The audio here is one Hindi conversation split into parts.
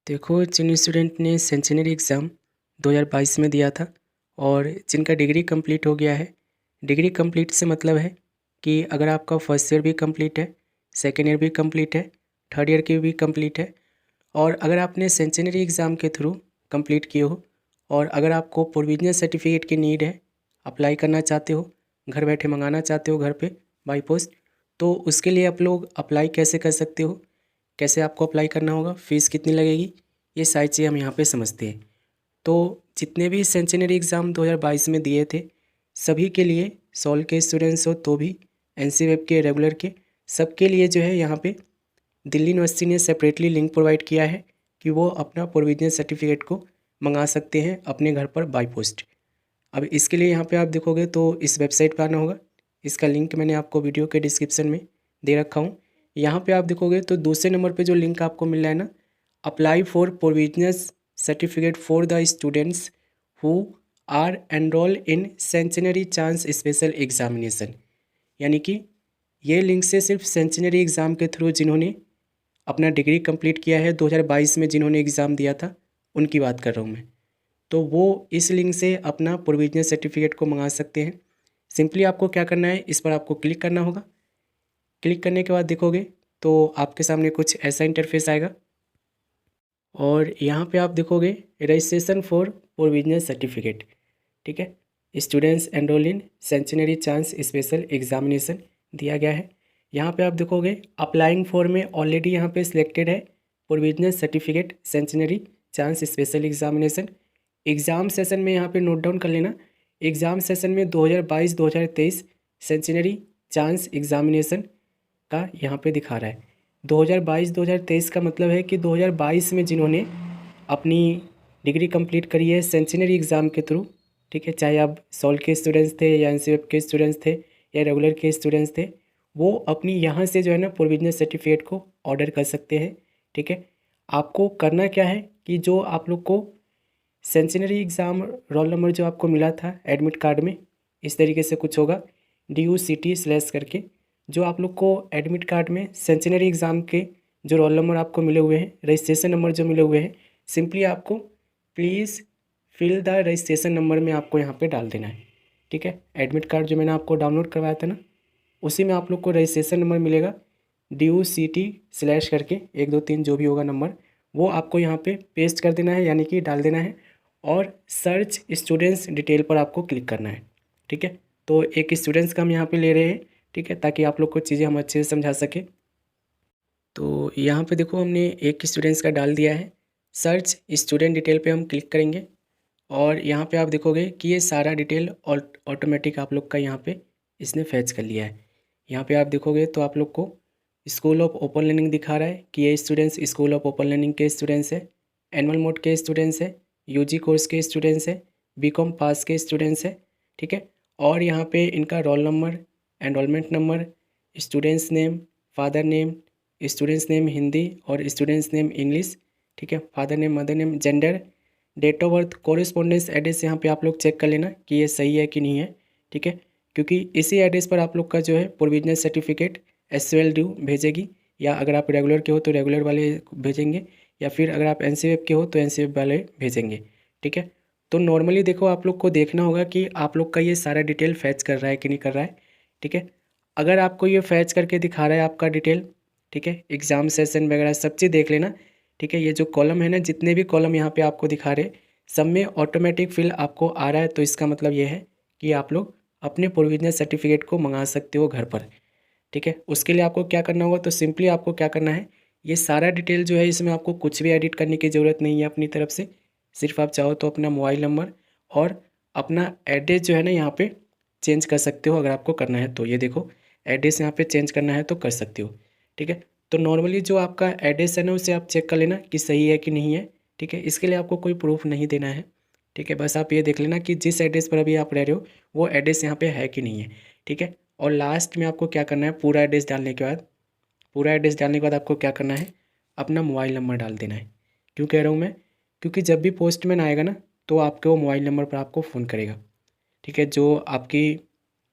देखो, जिन स्टूडेंट ने सेंचुरी एग्ज़ाम 2022 में दिया था और जिनका डिग्री कंप्लीट हो गया है। डिग्री कंप्लीट से मतलब है कि अगर आपका फर्स्ट ईयर भी कंप्लीट है, सेकेंड ईयर भी कंप्लीट है, थर्ड ईयर की भी कंप्लीट है और अगर आपने सेंचुरी एग्ज़ाम के थ्रू कंप्लीट किए हो और अगर आपको प्रोविजनल सर्टिफिकेट की नीड है, अप्लाई करना चाहते हो, घर बैठे मंगाना चाहते हो घर पे बाय पोस्ट, तो उसके लिए आप लोग अप्लाई कैसे कर सकते हो, कैसे आपको अप्लाई करना होगा, फ़ीस कितनी लगेगी, ये सारी चीज़ें हम यहाँ पे समझते हैं। तो जितने भी सेंचुरी एग्ज़ाम 2022 में दिए थे, सभी के लिए, सॉल के स्टूडेंट्स हो तो भी, एनसीवेब के, रेगुलर के, सबके लिए जो है यहाँ पे दिल्ली यूनिवर्सिटी ने सेपरेटली लिंक प्रोवाइड किया है कि वो अपना प्रोविजनल सर्टिफिकेट को मंगा सकते हैं अपने घर पर बाय पोस्ट। अब इसके लिए यहाँ पे आप देखोगे तो इस वेबसाइट पर आना होगा। इसका लिंक मैंने आपको वीडियो के डिस्क्रिप्शन में दे रखा हूँ। यहाँ पे आप देखोगे तो दूसरे नंबर पे जो लिंक आपको मिल रहा है ना, apply for provisional certificate for the students who are enrol in century chance special examination. यानी कि ये लिंक से सिर्फ सेंचुरी एग्ज़ाम के थ्रू जिन्होंने अपना डिग्री कंप्लीट किया है 2022 में, जिन्होंने एग्ज़ाम दिया था, उनकी बात कर रहा हूँ मैं। तो वो इस लिंक से अपना प्रोविजनल सर्टिफिकेट को मंगा सकते हैं। सिंपली आपको क्या करना है, इस पर आपको क्लिक करना होगा। क्लिक करने के बाद देखोगे तो आपके सामने कुछ ऐसा इंटरफेस आएगा और यहाँ पे आप देखोगे रजिस्ट्रेशन फॉर प्रोविजनल सर्टिफिकेट। ठीक है, students enrol in century chance special examination दिया गया है। यहाँ पे आप देखोगे अप्लाइंग फॉर में ऑलरेडी यहाँ पे सिलेक्टेड है provisional certificate century chance special examination. Exam session में यहाँ पे नोट डाउन कर लेना, एग्ज़ाम सेशन में 2022-2023 सेंचुरी चांस एग्जामिनेशन का यहाँ पे दिखा रहा है। 2022-2023 का मतलब है कि 2022 में जिन्होंने अपनी डिग्री कंप्लीट करी है सेंचुरी एग्ज़ाम के थ्रू, ठीक है, चाहे आप सॉल्व के स्टूडेंट्स थे या एनसीएफ के स्टूडेंट्स थे या रेगुलर के स्टूडेंट्स थे, वो अपनी यहाँ से जो है ना प्रोविजनल सर्टिफिकेट को ऑर्डर कर सकते हैं। ठीक है, आपको करना क्या है कि जो आप लोग को सेंचुरी एग्ज़ाम रोल नंबर जो आपको मिला था एडमिट कार्ड में, इस तरीके से कुछ होगा DUCT/ करके, जो आप लोग को एडमिट कार्ड में सेंचुरी एग्ज़ाम के जो रोल नंबर आपको मिले हुए हैं, रजिस्ट्रेशन नंबर जो मिले हुए हैं, सिंपली आपको please fill the registration number में आपको यहाँ पे डाल देना है। ठीक है, एडमिट कार्ड जो मैंने आपको डाउनलोड करवाया था ना, उसी में आप लोग को रजिस्ट्रेशन नंबर मिलेगा DUCT/ करके 1 2 3 जो भी होगा नंबर, वो आपको यहाँ पे पेस्ट कर देना है, यानी कि डाल देना है और सर्च स्टूडेंट्स डिटेल पर आपको क्लिक करना है। ठीक है, तो एक स्टूडेंट्स का हम यहाँ पे ले रहे हैं, ठीक है, ताकि आप लोग को चीज़ें हम अच्छे से समझा सके। तो यहाँ पे देखो हमने एक स्टूडेंट्स का डाल दिया है। सर्च स्टूडेंट डिटेल पे हम क्लिक करेंगे और यहाँ पे आप देखोगे कि ये सारा डिटेल ऑटोमेटिक आप लोग का यहाँ पे इसने फैच कर लिया है। यहाँ पे आप देखोगे तो आप लोग को स्कूल ऑफ ओपन लर्निंग दिखा रहा है कि ये students school of open learning के स्टूडेंट्स है, एनुअल मोड के स्टूडेंट्स है, यूजी कोर्स के स्टूडेंट्स है, बीकॉम पास के स्टूडेंट्स है। ठीक है, और यहाँ पे इनका roll number, enrolment number, students name, father name, students name Hindi और स्टूडेंट्स नेम इंग्लिश। ठीक है, father name, mother name, gender, date of birth, correspondence address यहाँ पे आप लोग चेक कर लेना कि ये सही है कि नहीं है। ठीक है, क्योंकि इसी एड्रेस पर आप लोग का जो है प्रोविजनल सर्टिफिकेट SUL ड्यू भेजेगी, या अगर आप रेगुलर के हो तो रेगुलर वाले भेजेंगे, या फिर अगर आप NCF के हो तो NCF वाले भेजेंगे। ठीक है, तो नॉर्मली देखो आप लोग को देखना होगा कि आप लोग का ये सारा डिटेल फैच कर रहा है कि नहीं कर रहा है। ठीक है, अगर आपको ये फैच करके दिखा रहा है आपका डिटेल, ठीक है, एग्ज़ाम सेशन वगैरह सब चीज़ देख लेना। ठीक है, ये जो कॉलम है ना, जितने भी कॉलम यहाँ पे आपको दिखा रहे, सब में ऑटोमेटिक फिल आपको आ रहा है, तो इसका मतलब ये है कि आप लोग अपने प्रोविजनल सर्टिफिकेट को मंगा सकते हो घर पर। ठीक है, उसके लिए आपको क्या करना होगा, तो सिंपली आपको क्या करना है, ये सारा डिटेल जो है इसमें आपको कुछ भी एडिट करने की ज़रूरत नहीं है अपनी तरफ से। सिर्फ आप चाहो तो अपना मोबाइल नंबर और अपना एड्रेस जो है ना यहाँ पे चेंज कर सकते हो, अगर आपको करना है तो। ये देखो, एड्रेस यहाँ पे चेंज करना है तो कर सकते हो। ठीक है, तो नॉर्मली जो आपका एड्रेस है ना, उसे आप चेक कर लेना कि सही है कि नहीं है। ठीक है, इसके लिए आपको कोई प्रूफ नहीं देना है। ठीक है, बस आप ये देख लेना कि जिस एड्रेस पर अभी आप रह रहे हो वो एड्रेस यहाँ पे है कि नहीं है। ठीक है, और लास्ट में आपको क्या करना है, पूरा एड्रेस डालने के बाद, पूरा एड्रेस डालने के बाद आपको क्या करना है, अपना मोबाइल नंबर डाल देना है। क्यों कह रहा हूँ मैं, क्योंकि जब भी पोस्टमैन आएगा ना, तो आपके वो मोबाइल नंबर पर आपको फ़ोन करेगा। ठीक है, जो आपकी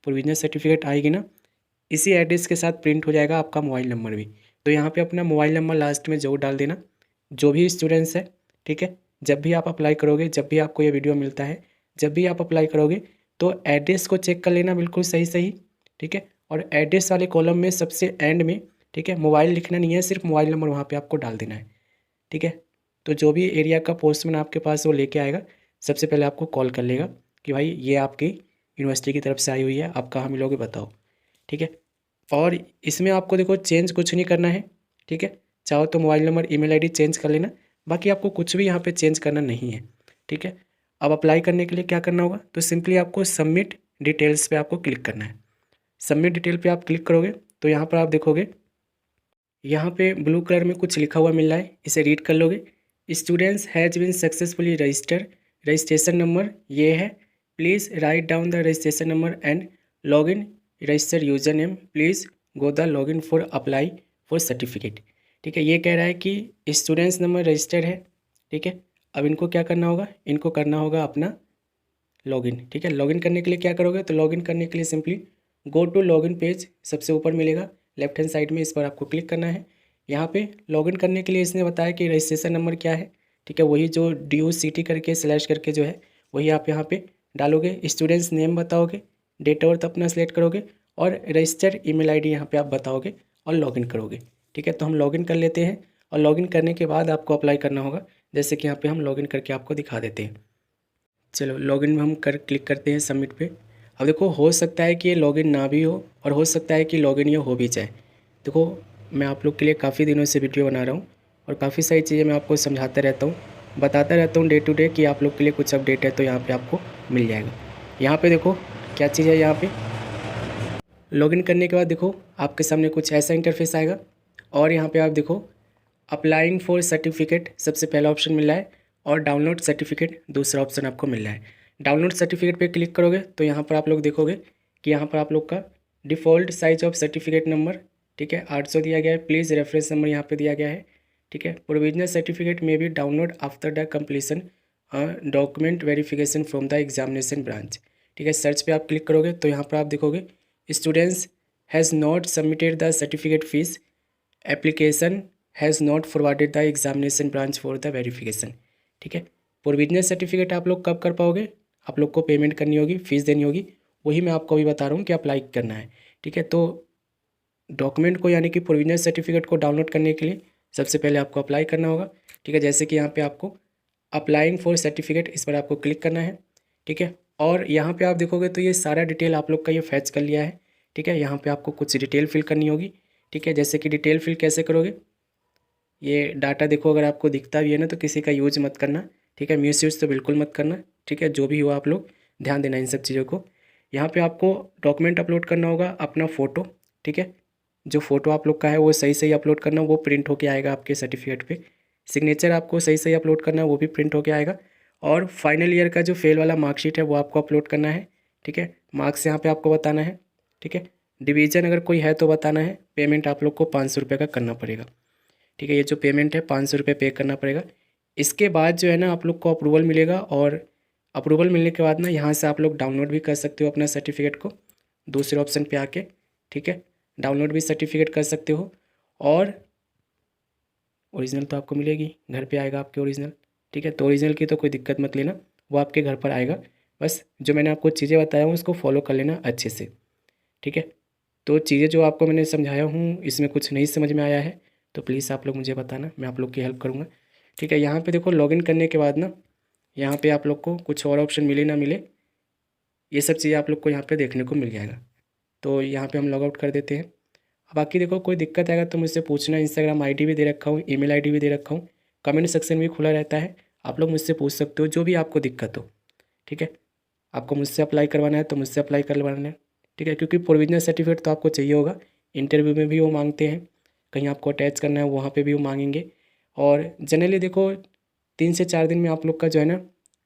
प्रोविजनल सर्टिफिकेट आएगी ना, इसी एड्रेस के साथ प्रिंट हो जाएगा आपका मोबाइल नंबर भी। तो यहाँ पे अपना मोबाइल नंबर लास्ट में ज़रूर डाल देना, जो भी स्टूडेंट्स है, ठीक है, जब भी आप अप्लाई करोगे, जब भी आपको ये वीडियो मिलता है, जब भी आप अप्लाई करोगे तो एड्रेस को चेक कर लेना बिल्कुल सही सही, ठीक है। और एड्रेस वाले कॉलम में सबसे एंड में, ठीक है, मोबाइल लिखना नहीं है, सिर्फ मोबाइल नंबर वहाँ पे आपको डाल देना है, ठीक है। तो जो भी एरिया का पोस्टमैन आपके पास वो लेके आएगा, सबसे पहले आपको कॉल कर लेगा कि भाई ये आपकी यूनिवर्सिटी की तरफ से आई हुई है, आप कहाँ मिलोगे बताओ, ठीक है। और इसमें आपको देखो चेंज कुछ नहीं करना है, ठीक है। चाहो तो mobile number, email ID change कर लेना, बाकी आपको कुछ भी यहाँ पे चेंज करना नहीं है, ठीक है। अब अप्लाई करने के लिए क्या करना होगा, तो सिंपली आपको सबमिट डिटेल्स पे आपको क्लिक करना है। सबमिट डिटेल पे आप क्लिक करोगे तो यहाँ पर आप देखोगे, यहाँ पे ब्लू कलर में कुछ लिखा हुआ मिल रहा है, इसे रीड कर लोगे। Students has been successfully registered, registration number ये है, please write down the registration number and log in, register user name, please go the log in for apply for certificate, ठीक है। ये कह रहा है कि स्टूडेंट्स नंबर रजिस्टर्ड है, ठीक है। अब इनको क्या करना होगा, इनको करना होगा अपना लॉगिन, ठीक है। लॉगिन करने के लिए क्या करोगे, तो लॉगिन करने के लिए simply go to login page सबसे ऊपर मिलेगा लेफ्ट हैंड साइड में, इस पर आपको क्लिक करना है। यहाँ पे लॉगिन करने के लिए इसने बताया कि रजिस्ट्रेशन नंबर क्या है, ठीक है, वही जो DUCT करके स्लैश करके जो है वही आप यहाँ पे डालोगे। स्टूडेंट्स नेम बताओगे, डेट ऑफ बर्थ अपना सेलेक्ट करोगे और रजिस्टर ईमेल आईडी यहाँ पे आप बताओगे और लॉगिन करोगे, ठीक है। तो हम लॉगिन कर लेते हैं और लॉगिन करने के बाद आपको अप्लाई करना होगा, जैसे कि यहाँ पे हम लॉगिन करके आपको दिखा देते हैं। चलो लॉगिन में हम क्लिक करते हैं सबमिट पे। अब देखो हो सकता है कि ये लॉगिन ना भी हो और हो सकता है कि लॉगिन ये हो भी जाए। देखो मैं आप लोग के लिए काफ़ी दिनों से वीडियो बना रहा हूँ और काफ़ी सारी चीज़ें मैं आपको समझाता रहता हूँ, बताता रहता हूँ डे टू डे कि आप लोग के लिए कुछ अपडेट है तो यहाँ पे आपको मिल जाएगा। यहाँ पे देखो क्या चीज़ है, यहाँ पे लॉगिन करने के बाद देखो आपके सामने कुछ ऐसा इंटरफेस आएगा और यहाँ पे आप देखो अप्लाइंग फॉर सर्टिफिकेट सबसे पहला ऑप्शन मिल रहा है और डाउनलोड सर्टिफिकेट दूसरा ऑप्शन आपको मिल रहा है। डाउनलोड सर्टिफिकेट पे क्लिक करोगे तो यहाँ पर आप लोग देखोगे कि यहाँ पर आप लोग का default size of certificate number, ठीक है, 800 दिया गया है। प्लीज़ रेफरेंस नंबर यहाँ पे दिया गया है, ठीक है। प्रोविजनल सर्टिफिकेट में भी download after the completion document verification from the examination branch, ठीक है। सर्च पे आप क्लिक करोगे तो यहाँ पर आप देखोगे students has not submitted the certificate fees, application has not forwarded the examination branch for the verification, ठीक है। प्रोविजनल सर्टिफिकेट आप लोग कब कर पाओगे, आप लोग को पेमेंट करनी होगी, फीस देनी होगी, वही मैं आपको अभी बता रहा हूँ कि अप्लाई करना है, ठीक है। तो डॉक्यूमेंट को यानी कि प्रोविजनल सर्टिफिकेट को डाउनलोड करने के लिए सबसे पहले आपको अप्लाई करना होगा, ठीक है। जैसे कि यहाँ पे आपको अप्लाइंग फॉर सर्टिफिकेट इस पर आपको क्लिक करना है, ठीक है। और यहाँ पे आप देखोगे तो ये सारा डिटेल आप लोग का ये फैच कर लिया है, ठीक है। यहाँ पे आपको कुछ डिटेल फिल करनी होगी, ठीक है। जैसे कि डिटेल फिल कैसे करोगे, ये डाटा देखो अगर आपको दिखता भी है ना तो किसी का यूज मत करना, ठीक है। मिस यूज़ तो बिल्कुल मत करना, ठीक है। जो भी हो आप लोग ध्यान देना इन सब चीज़ों को। यहाँ पे आपको डॉक्यूमेंट अपलोड करना होगा अपना फ़ोटो, ठीक है। जो फ़ोटो आप लोग का है वो सही सही अपलोड करना, वो प्रिंट होके आएगा आपके सर्टिफिकेट पे। सिग्नेचर आपको सही सही अपलोड करना है, वो भी प्रिंट होके आएगा। और फाइनल ईयर का जो फेल वाला मार्कशीट है वो आपको अपलोड करना है, ठीक है। मार्क्स यहाँ पे आपको बताना है, ठीक है। डिवीज़न अगर कोई है तो बताना है। पेमेंट आप लोग को 500 रुपये का करना पड़ेगा, ठीक है। ये जो पेमेंट है 500 रुपये पे करना पड़ेगा। इसके बाद जो है ना आप लोग को अप्रूवल मिलेगा और अप्रूवल मिलने के बाद ना यहाँ से आप लोग डाउनलोड भी कर सकते हो अपना सर्टिफिकेट को, दूसरे ऑप्शन पे आके, ठीक है। डाउनलोड भी सर्टिफिकेट कर सकते हो और ओरिजिनल तो आपको मिलेगी, घर पे आएगा आपके ओरिजिनल, ठीक है। तो ओरिजिनल की तो कोई दिक्कत मत लेना, वो आपके घर पर आएगा। बस जो मैंने आपको चीज़ें बताया हूँ उसको फॉलो कर लेना अच्छे से, ठीक है। तो चीज़ें जो आपको मैंने समझाया हूँ इसमें कुछ नहीं समझ में आया है तो प्लीज़ आप लोग मुझे बताना, मैं आप लोग की हेल्प करूँगा, ठीक है। यहाँ पे देखो लॉगिन करने के बाद ना यहाँ पे आप लोग को कुछ और ऑप्शन मिले ना मिले, ये सब चीज़ें आप लोग को यहाँ पे देखने को मिल जाएगा। तो यहाँ पे हम लॉग आउट कर देते हैं। बाकी देखो कोई दिक्कत आएगा तो मुझसे पूछना, इंस्टाग्राम आईडी भी दे रखा हूँ, ईमेल आईडी भी दे रखा हूँ, कमेंट सेक्शन भी खुला रहता है, आप लोग मुझसे पूछ सकते हो जो भी आपको दिक्कत हो, ठीक है। आपको मुझसे अप्लाई करवाना है तो मुझसे अप्लाई करवाना है, ठीक है। क्योंकि प्रोविजनल सर्टिफिकेट तो आपको चाहिए होगा, इंटरव्यू में भी वो मांगते हैं, कहीं आपको अटैच करना है वहाँ पे भी वो मांगेंगे। और जनरली देखो 3 से 4 दिन में आप लोग का जो है ना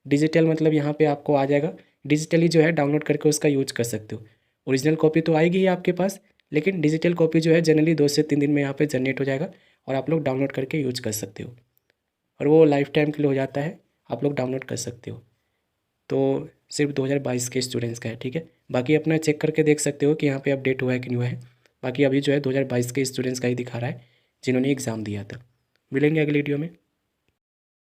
डिजिटल मतलब यहाँ पे आपको आ जाएगा, डिजिटली जो है डाउनलोड करके उसका यूज कर सकते हो। ओरिजिनल कॉपी तो आएगी ही आपके पास, लेकिन डिजिटल कॉपी जो है जनरली 2 से 3 दिन में यहाँ पे जनरेट हो जाएगा और आप लोग डाउनलोड करके यूज कर सकते हो और वो लाइफ टाइम के लिए हो जाता है, आप लोग डाउनलोड कर सकते हो। तो सिर्फ 2022 के स्टूडेंट्स का है, ठीक है। बाकी अपना चेक करके देख सकते हो कि यहाँ पे अपडेट हुआ है कि नहीं हुआ है। बाकी अभी जो है 2022 के स्टूडेंट्स का ही दिखा रहा है जिन्होंने एग्ज़ाम दिया था। मिलेंगे अगली वीडियो में।